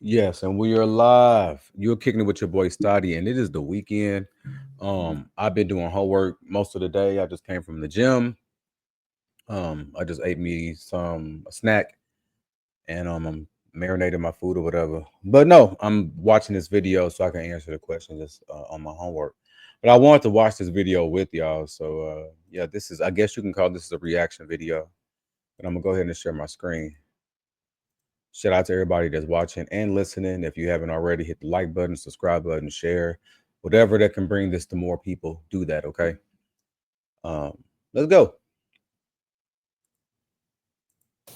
Yes, and we are live. You're kicking it with your boy Stoddy, and it is the weekend. I've been doing homework most of the day. I just came from the gym. I just ate me some a snack, and I'm marinating my food or whatever. But no, I'm watching this video so I can answer the questions that's on my homework. But I wanted to watch this video with y'all, so yeah, this is I guess you can call this a reaction video. But I'm gonna go ahead and share my screen. Shout out to everybody that's watching and listening. If you haven't already, hit the like button, subscribe button, share, whatever that can bring this to more people. Do that, okay? Um, let's go.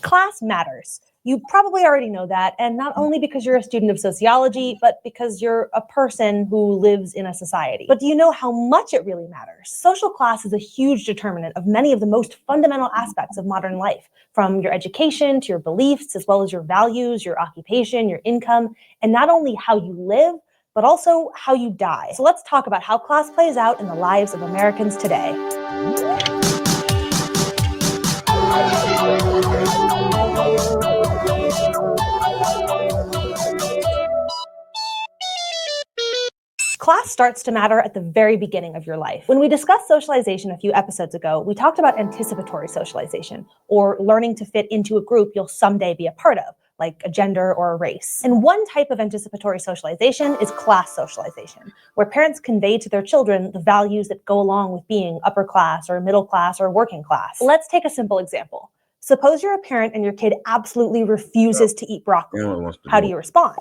Class matters. You probably already know that, and not only because you're a student of sociology, but because you're a person who lives in a society. But do you know how much it really matters? Social class is a huge determinant of many of the most fundamental aspects of modern life, from your education to your beliefs, as well as your values, your occupation, your income, and not only how you live, but also how you die. So let's talk about how class plays out in the lives of Americans today. Class starts to matter at the very beginning of your life. When we discussed socialization a few episodes ago, we talked about anticipatory socialization, or learning to fit into a group you'll someday be a part of, like a gender or a race. And one type of anticipatory socialization is class socialization, where parents convey to their children the values that go along with being upper class or middle class or working class. Let's take a simple example. Suppose you're a parent and your kid absolutely refuses to eat broccoli. How do you respond?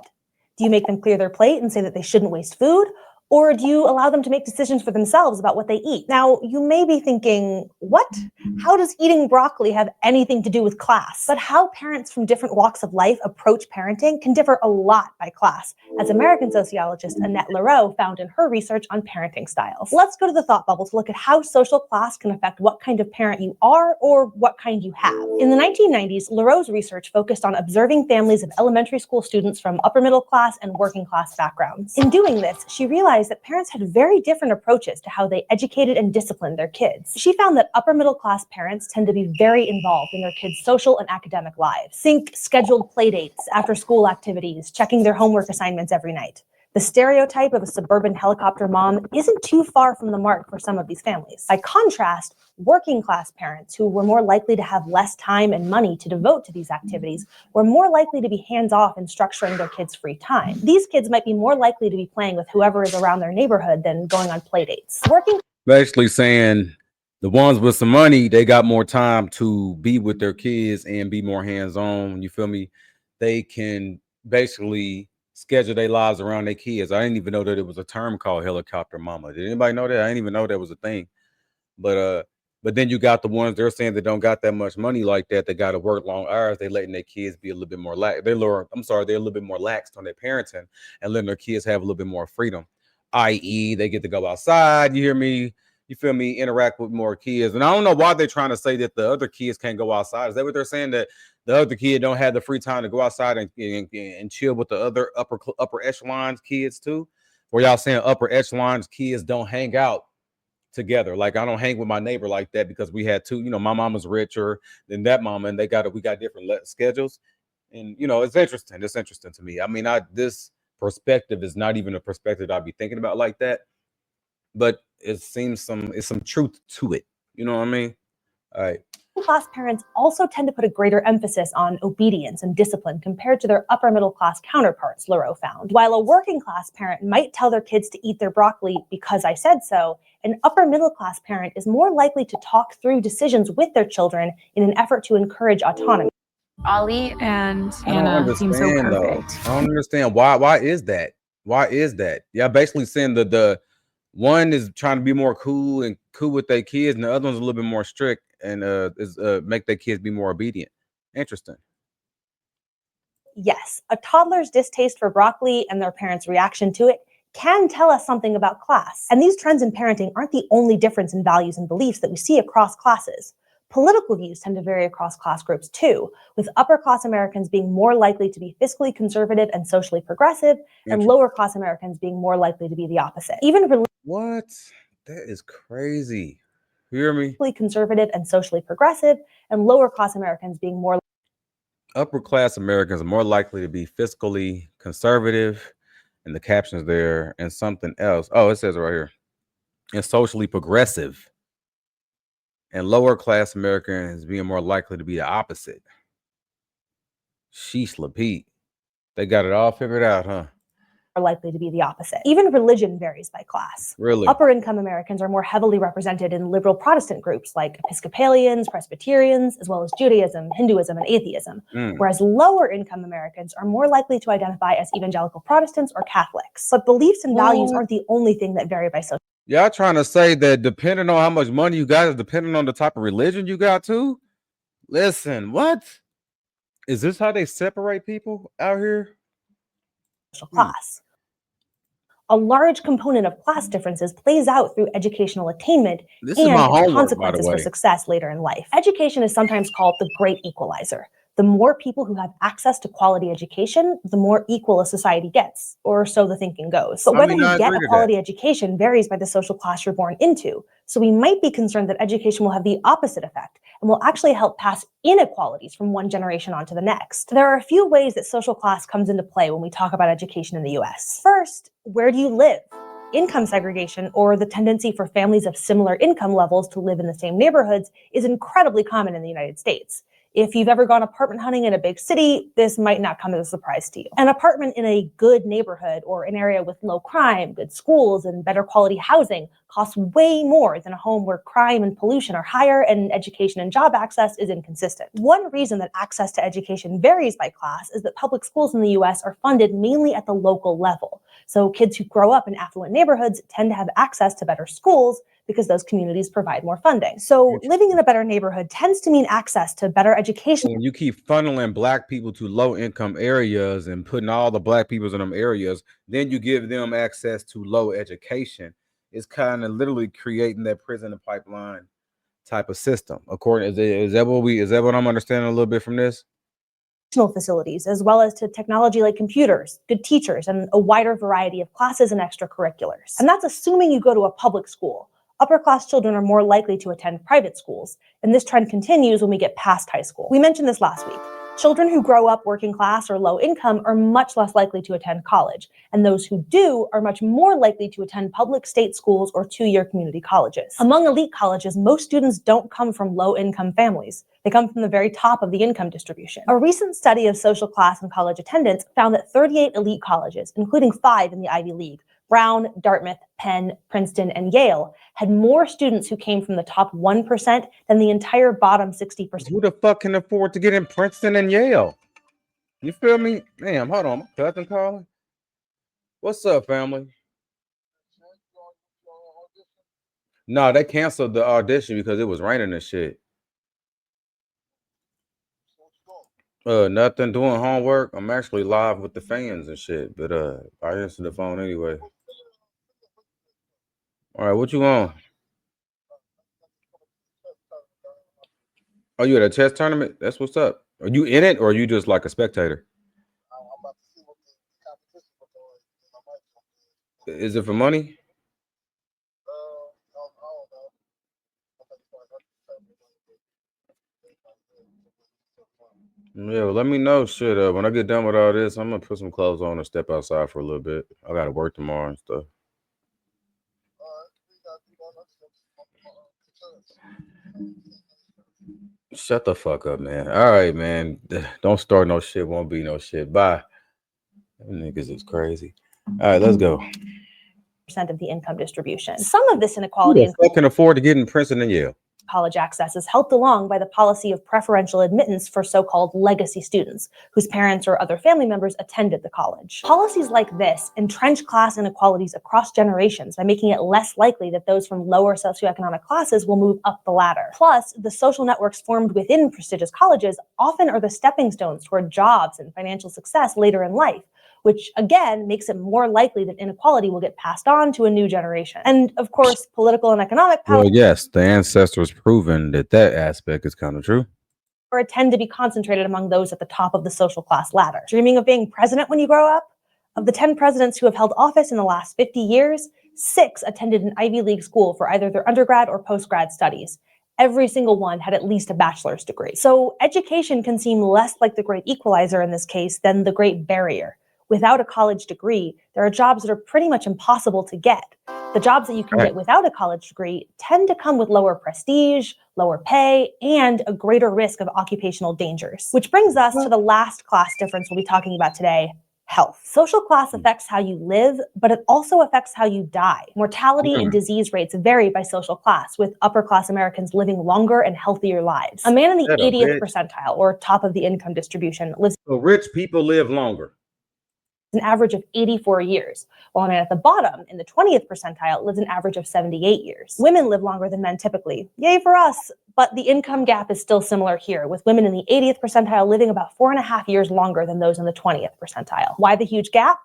Do you make them clear their plate and say that they shouldn't waste food? Or do you allow them to make decisions for themselves about what they eat? Now, you may be thinking, what? How does eating broccoli have anything to do with class? But how parents from different walks of life approach parenting can differ a lot by class, as American sociologist Annette Lareau found in her research on parenting styles. Let's go to the thought bubble to look at how social class can affect what kind of parent you are or what kind you have. In the 1990s, Lareau's research focused on observing families of elementary school students from upper middle class and working class backgrounds. In doing this, she realized that parents had very different approaches to how they educated and disciplined their kids. She found that upper middle class parents tend to be very involved in their kids' social and academic lives. Think scheduled play dates, after school activities, checking their homework assignments every night. The stereotype of a suburban helicopter mom isn't too far from the mark for some of these families. By contrast, working class parents, who were more likely to have less time and money to devote to these activities, were more likely to be hands-off in structuring their kids' free time. These kids might be more likely to be playing with whoever is around their neighborhood than going on play dates. Basically saying the ones with some money, they got more time to be with their kids and be more hands-on. You feel me? They can basically schedule their lives around their kids. I didn't even know that it was a term called helicopter mama. Did anybody know that? I didn't even know that was a thing. But but then you got the ones they're saying that don't got that much money like that. They got to work long hours. They letting their kids be a little bit more they're a little bit more laxed on their parenting and letting their kids have a little bit more freedom. I.e., they get to go outside. You hear me? You feel me? Interact with more kids. And I don't know why they're trying to say that the other kids can't go outside. Is that what they're saying? That the other kid don't have the free time to go outside and chill with the other upper echelons kids too? Or y'all saying upper echelons kids don't hang out together? Like I don't hang with my neighbor like that because we had two. My mama's richer than that mama, and we got different schedules. And it's interesting. It's interesting to me. I mean, this perspective is not even a perspective I'd be thinking about like that, but it's some truth to it. You know what I mean? All right. Class parents also tend to put a greater emphasis on obedience and discipline compared to their upper middle class counterparts, Lareau found. While a working class parent might tell their kids to eat their broccoli because I said so, an upper middle class parent is more likely to talk through decisions with their children in an effort to encourage autonomy. Ollie and Hannah seem so perfect. I don't understand why is that? Why is that? Yeah, basically saying the one is trying to be more cool and cool with their kids, and the other one's a little bit more strict and is make their kids be more obedient. Interesting. Yes, a toddler's distaste for broccoli and their parents' reaction to it can tell us something about class. And these trends in parenting aren't the only difference in values and beliefs that we see across classes. Political views tend to vary across class groups too, with upper class Americans being more likely to be fiscally conservative and socially progressive, and lower class Americans being more likely to be the opposite. What? That is crazy. You hear me? Conservative and socially progressive, and lower class Americans being more. Upper class Americans are more likely to be fiscally conservative, and the captions there, and something else. Oh, it says it right here. And socially progressive. And lower class Americans being more likely to be the opposite. Sheesh, Pete. They got it all figured out, huh? Are likely to be the opposite. Even religion varies by class. Really? Upper income Americans are more heavily represented in liberal Protestant groups like Episcopalians, Presbyterians, as well as Judaism, Hinduism, and atheism. Whereas lower income Americans are more likely to identify as evangelical Protestants or Catholics. But beliefs and values aren't the only thing that vary by social. Y'all trying to say that depending on how much money you got is depending on the type of religion you got too? Listen, what? Is this how they separate people out here? Class. A large component of class differences plays out through educational attainment and its consequences for success later in life. Education is sometimes called the great equalizer. The more people who have access to quality education, the more equal a society gets, or so the thinking goes. But whether you get a quality education varies by the social class you're born into. So we might be concerned that education will have the opposite effect and will actually help pass inequalities from one generation on to the next. There are a few ways that social class comes into play when we talk about education in the US. First, where do you live? Income segregation, or the tendency for families of similar income levels to live in the same neighborhoods, is incredibly common in the United States. If you've ever gone apartment hunting in a big city, this might not come as a surprise to you. An apartment in a good neighborhood or an area with low crime, good schools, and better quality housing costs way more than a home where crime and pollution are higher and education and job access is inconsistent. One reason that access to education varies by class is that public schools in the US are funded mainly at the local level. So kids who grow up in affluent neighborhoods tend to have access to better schools because those communities provide more funding. So living in a better neighborhood tends to mean access to better education. When you keep funneling black people to low income areas and putting all the black people in them areas, then you give them access to low education. It's kind of literally creating that prison and pipeline type of system. According, is that what I'm understanding a little bit from this? Facilities, as well as to technology like computers, good teachers, and a wider variety of classes and extracurriculars. And that's assuming you go to a public school. Upper class children are more likely to attend private schools, and this trend continues when we get past high school. We mentioned this last week. Children who grow up working class or low income are much less likely to attend college, and those who do are much more likely to attend public state schools or two-year community colleges. Among elite colleges, most students don't come from low-income families. They come from the very top of the income distribution. A recent study of social class and college attendance found that 38 elite colleges, including 5 in the Ivy League, Brown, Dartmouth, Penn, Princeton, and Yale, had more students who came from the top 1% than the entire bottom 60%. Who the fuck can afford to get in Princeton and Yale? You feel me? Damn, hold on. My cousin calling. What's up, family? No, they canceled the audition because it was raining and shit. Nothing, doing homework. I'm actually live with the fans and shit, but I answered the phone anyway. All right, what you on? Oh, you at a chess tournament? That's what's up. Are you in it, or are you just like a spectator? Is it for money? Yeah, well, let me know. Shit, when I get done with all this, I'm gonna put some clothes on and step outside for a little bit. I gotta work tomorrow and stuff. Shut the fuck up, man. All right, man. Don't start no shit. Won't be no shit. Bye. Them niggas is crazy. All right, let's go. Of the income distribution. Some of this inequality can afford to get in Princeton and Yale. College access is helped along by the policy of preferential admittance for so-called legacy students whose parents or other family members attended the college. Policies like this entrench class inequalities across generations by making it less likely that those from lower socioeconomic classes will move up the ladder. Plus, the social networks formed within prestigious colleges often are the stepping stones toward jobs and financial success later in life, which again makes it more likely that inequality will get passed on to a new generation. And of course, political and economic power. Well, yes, the ancestors proven that aspect is kind of true. Or tend to be concentrated among those at the top of the social class ladder. Dreaming of being president when you grow up? Of the 10 presidents who have held office in the last 50 years, 6 attended an Ivy League school for either their undergrad or postgrad studies. every single one had at least a bachelor's degree. So education can seem less like the great equalizer in this case than the great barrier. Without a college degree, there are jobs that are pretty much impossible to get. The jobs that you can get without a college degree tend to come with lower prestige, lower pay, and a greater risk of occupational dangers. Which brings us to the last class difference we'll be talking about today: health. Social class affects how you live, but it also affects how you die. Mortality and disease rates vary by social class, with upper class Americans living longer and healthier lives. A man in the 80th percentile, or top of the income distribution, lives So rich people live longer. an average of 84 years, while a man at the bottom in the 20th percentile lives an average of 78 years. Women live longer than men typically. Yay for us! But the income gap is still similar here, with women in the 80th percentile living about 4.5 years longer than those in the 20th percentile. Why the huge gap?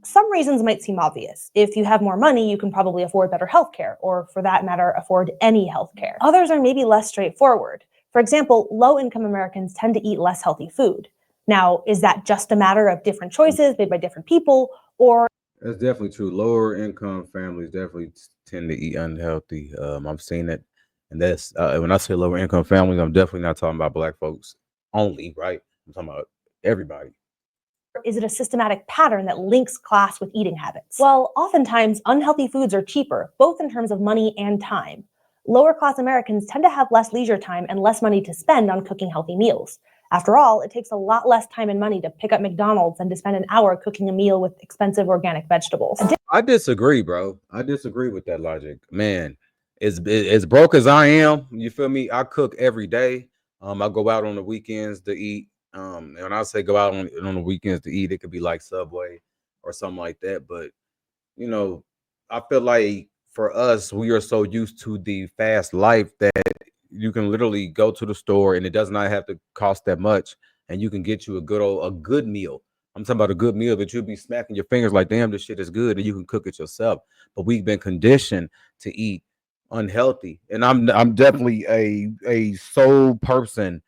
Some reasons might seem obvious. If you have more money, you can probably afford better healthcare, or for that matter, afford any healthcare. Others are maybe less straightforward. For example, low-income Americans tend to eat less healthy food. Now, is that just a matter of different choices made by different people, or? That's definitely true. Lower income families definitely tend to eat unhealthy. I've seen it, and that's when I say lower income families, I'm definitely not talking about Black folks only, right? I'm talking about everybody. Is it a systematic pattern that links class with eating habits? Well, oftentimes unhealthy foods are cheaper, both in terms of money and time. Lower class Americans tend to have less leisure time and less money to spend on cooking healthy meals. After all, it takes a lot less time and money to pick up McDonald's than to spend an hour cooking a meal with expensive organic vegetables. I disagree, bro. I disagree with that logic. Man, as broke as I am, you feel me? I cook every day. I go out on the weekends to eat. And when I say go out on the weekends to eat, it could be like Subway or something like that. But you know, I feel like for us, we are so used to the fast life that you can literally go to the store and it does not have to cost that much, and you can get you a good meal. I'm talking about a good meal that you'll be smacking your fingers like, damn, this shit is good, and you can cook it yourself. But we've been conditioned to eat unhealthy, and I'm definitely a sole person,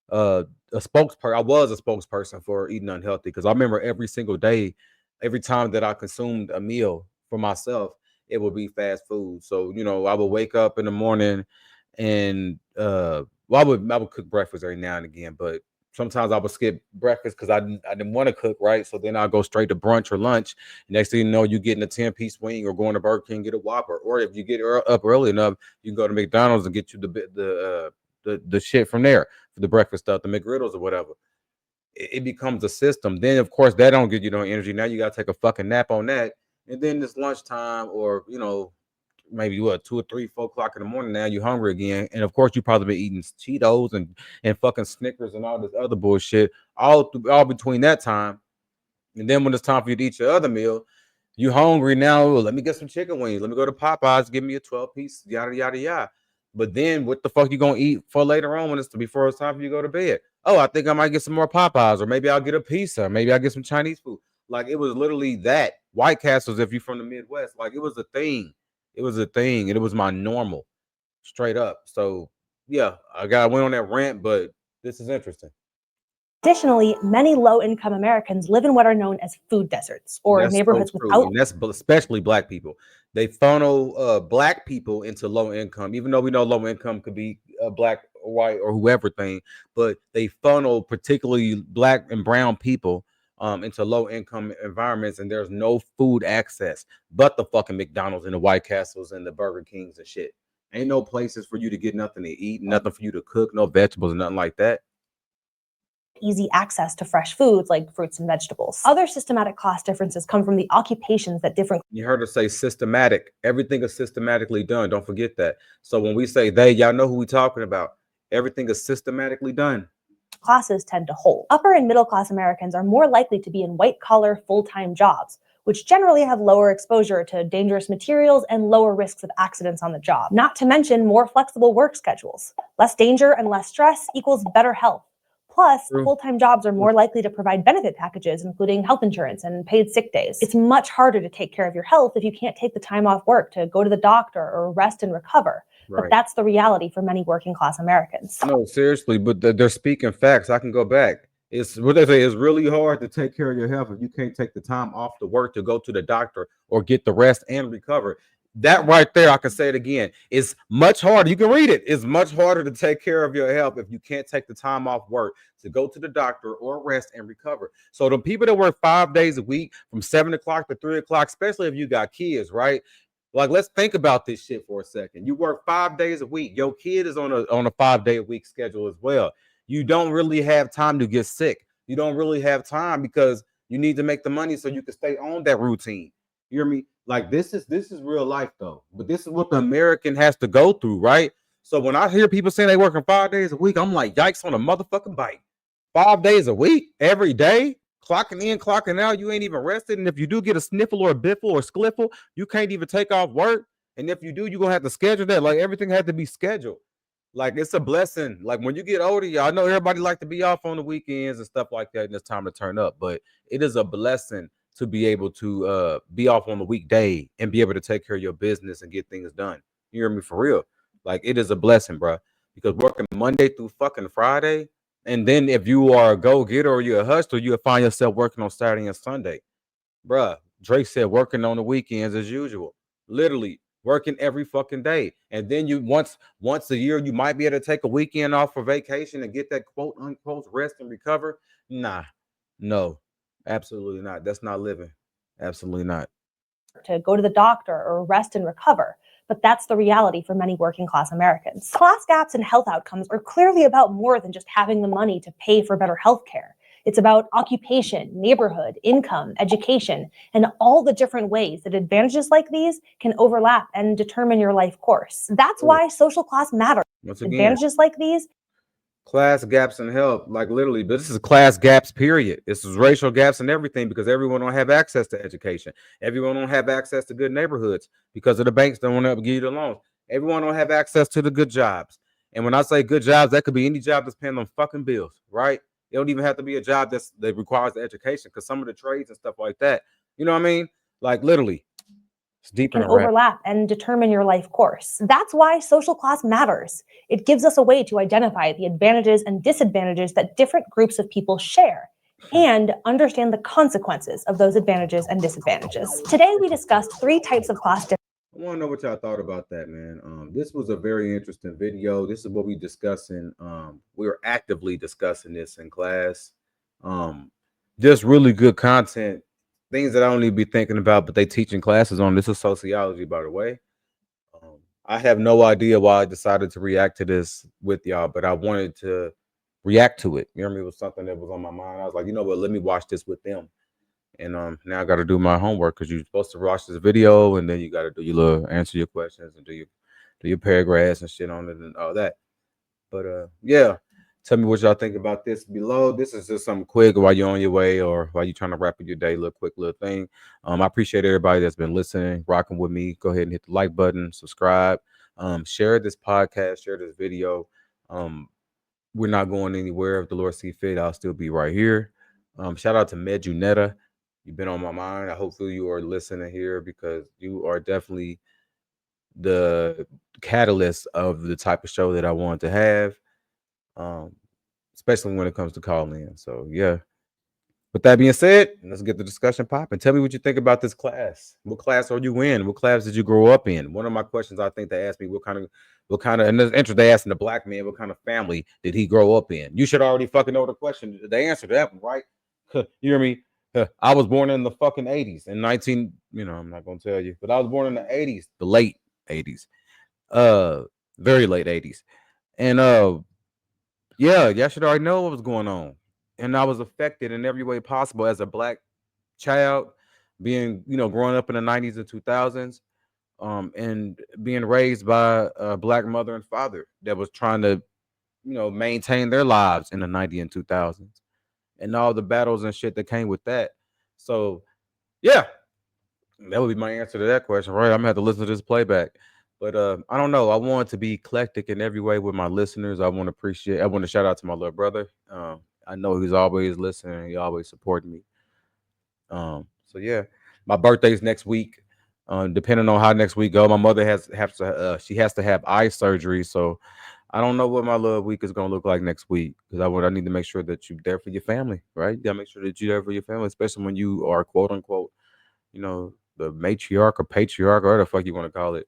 a spokesperson. I was a spokesperson for eating unhealthy because I remember every single day, every time that I consumed a meal for myself, it would be fast food. So I would wake up in the morning and well, I would cook breakfast every now and again, but sometimes I would skip breakfast because I didn't want to cook, right? So then I'll go straight to brunch or lunch. Next thing you know, you're getting a 10-piece wing or going to Burger King, get a Whopper. Or if you get up early enough, you can go to McDonald's and get you the shit from there for the breakfast stuff, the McGriddles or whatever. It becomes a system. Then of course that don't give you no energy. Now you gotta take a fucking nap on that. And then it's lunchtime, or maybe 2 or 3, 4 o'clock in the morning. Now you're hungry again, and of course you probably been eating Cheetos and fucking Snickers and all this other bullshit all between that time. And then when it's time for you to eat your other meal, you hungry now. Well, let me get some chicken wings. Let me go to Popeyes, give me a 12-piece, yada yada yada. But then what the fuck you gonna eat for later on before it's time for you to go to bed? Oh, I think I might get some more Popeyes, or maybe I'll get a pizza, maybe I'll get some Chinese food. Like it was literally that. White Castles, if you're from the Midwest, like it was a thing. It was a thing, and it was my normal, straight up. So yeah, I went on that rant, but this is interesting. Additionally, many low-income Americans live in what are known as food deserts, or neighborhoods without. And that's especially Black people. They funnel Black people into low income, even though we know low income could be Black or white or whoever thing, but they funnel particularly Black and brown people into low income environments, and there's no food access but the fucking McDonald's and the White Castles and the Burger Kings and shit. Ain't no places for you to get nothing to eat, nothing for you to cook, no vegetables, nothing like that. Easy access to fresh foods like fruits and vegetables. Other systematic class differences come from the occupations that different. You heard her say systematic. Everything is systematically done. Don't forget that. So when we say they, y'all know who we talking about. Everything is systematically done. Classes tend to hold. Upper and middle class Americans are more likely to be in white-collar, full-time jobs, which generally have lower exposure to dangerous materials and lower risks of accidents on the job. Not to mention more flexible work schedules. Less danger and less stress equals better health. Plus, full-time jobs are more likely to provide benefit packages, including health insurance and paid sick days. It's much harder to take care of your health if you can't take the time off work to go to the doctor or rest and recover. Right. But that's the reality for many working-class Americans. No, seriously, but they're speaking facts. I can go back. It's what they say. It's really hard to take care of your health if you can't take the time off to work to go to the doctor or get the rest and recover. that right there, I can say it again. It's much harder. You can read it. It's much harder to take care of your health if you can't take the time off work to go to the doctor or rest and recover. So the people that work 5 days a week from 7 o'clock to 3 o'clock, especially if you got kids, right? Like, let's think about this shit for a second. You work 5 days a week. Your kid is on a 5 day a week schedule as well. You don't really have time to get sick. You don't really have time because you need to make the money so you can stay on that routine. You hear me? Like, this is real life though. But this is what the American has to go through, right? So when I hear people saying they working 5 days a week, I'm like, yikes on a motherfucking bite. 5 days a week, every day, clocking in, clocking out. You ain't even rested. And if you do get a sniffle or a biffle or spliffle, you can't even take off work. And if you do, you're gonna have to schedule that. Like, everything had to be scheduled. Like, it's a blessing. Like, when you get older, y'all know everybody like to be off on the weekends and stuff like that, and it's time to turn up. But it is a blessing to be able to be off on the weekday and be able to take care of your business and get things done. You hear me? For real. Like, it is a blessing, bro. Because working Monday through fucking Friday, and then if you are a go-getter or you're a hustler, you'll find yourself working on Saturday and Sunday. Bruh, Drake said working on the weekends as usual. Literally working every fucking day. And then you once a year, you might be able to take a weekend off for vacation and get that quote unquote rest and recover. Nah, no, absolutely not. That's not living. Absolutely not. To go to the doctor or rest and recover. But that's the reality for many working class Americans. Class gaps in health outcomes are clearly about more than just having the money to pay for better health care. It's about occupation, neighborhood, income, education, and all the different ways that advantages like these can overlap and determine your life course. That's why social class matters. Advantages like these. Class gaps in health, like literally, but this is class gaps, period. This is racial gaps and everything because everyone don't have access to education. Everyone don't have access to good neighborhoods because of the banks don't want to give you the loans. Everyone don't have access to the good jobs. And when I say good jobs, that could be any job that's paying them fucking bills, right? It don't even have to be a job that requires the education because some of the trades and stuff like that, you know what I mean? Like, literally. It's deep can overlap and determine your life course. That's why social class matters. It gives us a way to identify the advantages and disadvantages that different groups of people share and understand the consequences of those advantages and disadvantages. Today, we discussed 3 types of class differences. I want to know what y'all thought about that, man. This was a very interesting video. This is what we discussing. We're actively discussing this in class. Just really good content. Things that I don't even be thinking about, but they teaching classes on. This is sociology, by the way. I have no idea why I decided to react to this with y'all, but I wanted to react to it. You know what I mean? It was something that was on my mind. I was like, you know what? Let me watch this with them. And now I got to do my homework because you're supposed to watch this video and then you got to do your little answer your questions and do your paragraphs and shit on it and all that. But yeah. Tell me what y'all think about this below. This is just something quick while you're on your way or while you're trying to wrap up your day, little thing. I appreciate everybody that's been listening, rocking with me. Go ahead and hit the like button, subscribe, share this podcast, share this video. We're not going anywhere. If the Lord see fit, I'll still be right here. Shout out to Medjunetta. You've been on my mind. I hopefully you are listening here because you are definitely the catalyst of the type of show that I want to have. Especially when it comes to calling. So yeah. With that being said, let's get the discussion popping. Tell me what you think about this class. What class are you in? What class did you grow up in? One of my questions, I think they asked me what kind of, and there's interest they asking the black man, what kind of family did he grow up in? You should already fucking know the question. The answer to that one, right? You hear me? I was born in the fucking 80s in I'm not gonna tell you, but I was born in the 80s, the late 80s, very late 80s. And yeah, y'all should already know what was going on. And I was affected in every way possible as a black child, being, growing up in the 90s and 2000s, and being raised by a black mother and father that was trying to, maintain their lives in the 90s and 2000s and all the battles and shit that came with that. So, yeah, that would be my answer to that question, right? I'm gonna have to listen to this playback. But I don't know. I want to be eclectic in every way with my listeners. I want to shout out to my little brother. I know he's always listening. He always supporting me. So yeah, my birthday's next week. Depending on how next week go, my mother has to have eye surgery. So I don't know what my little week is gonna look like next week because I need to make sure that you're there for your family, right? You gotta make sure that you're there for your family, especially when you are quote unquote, matriarch or patriarch, or whatever the fuck you want to call it,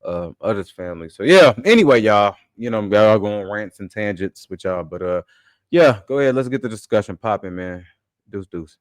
of this family. So yeah. Anyway, y'all, y'all going rants and tangents with y'all, but yeah, go ahead. Let's get the discussion popping, man. Deuce.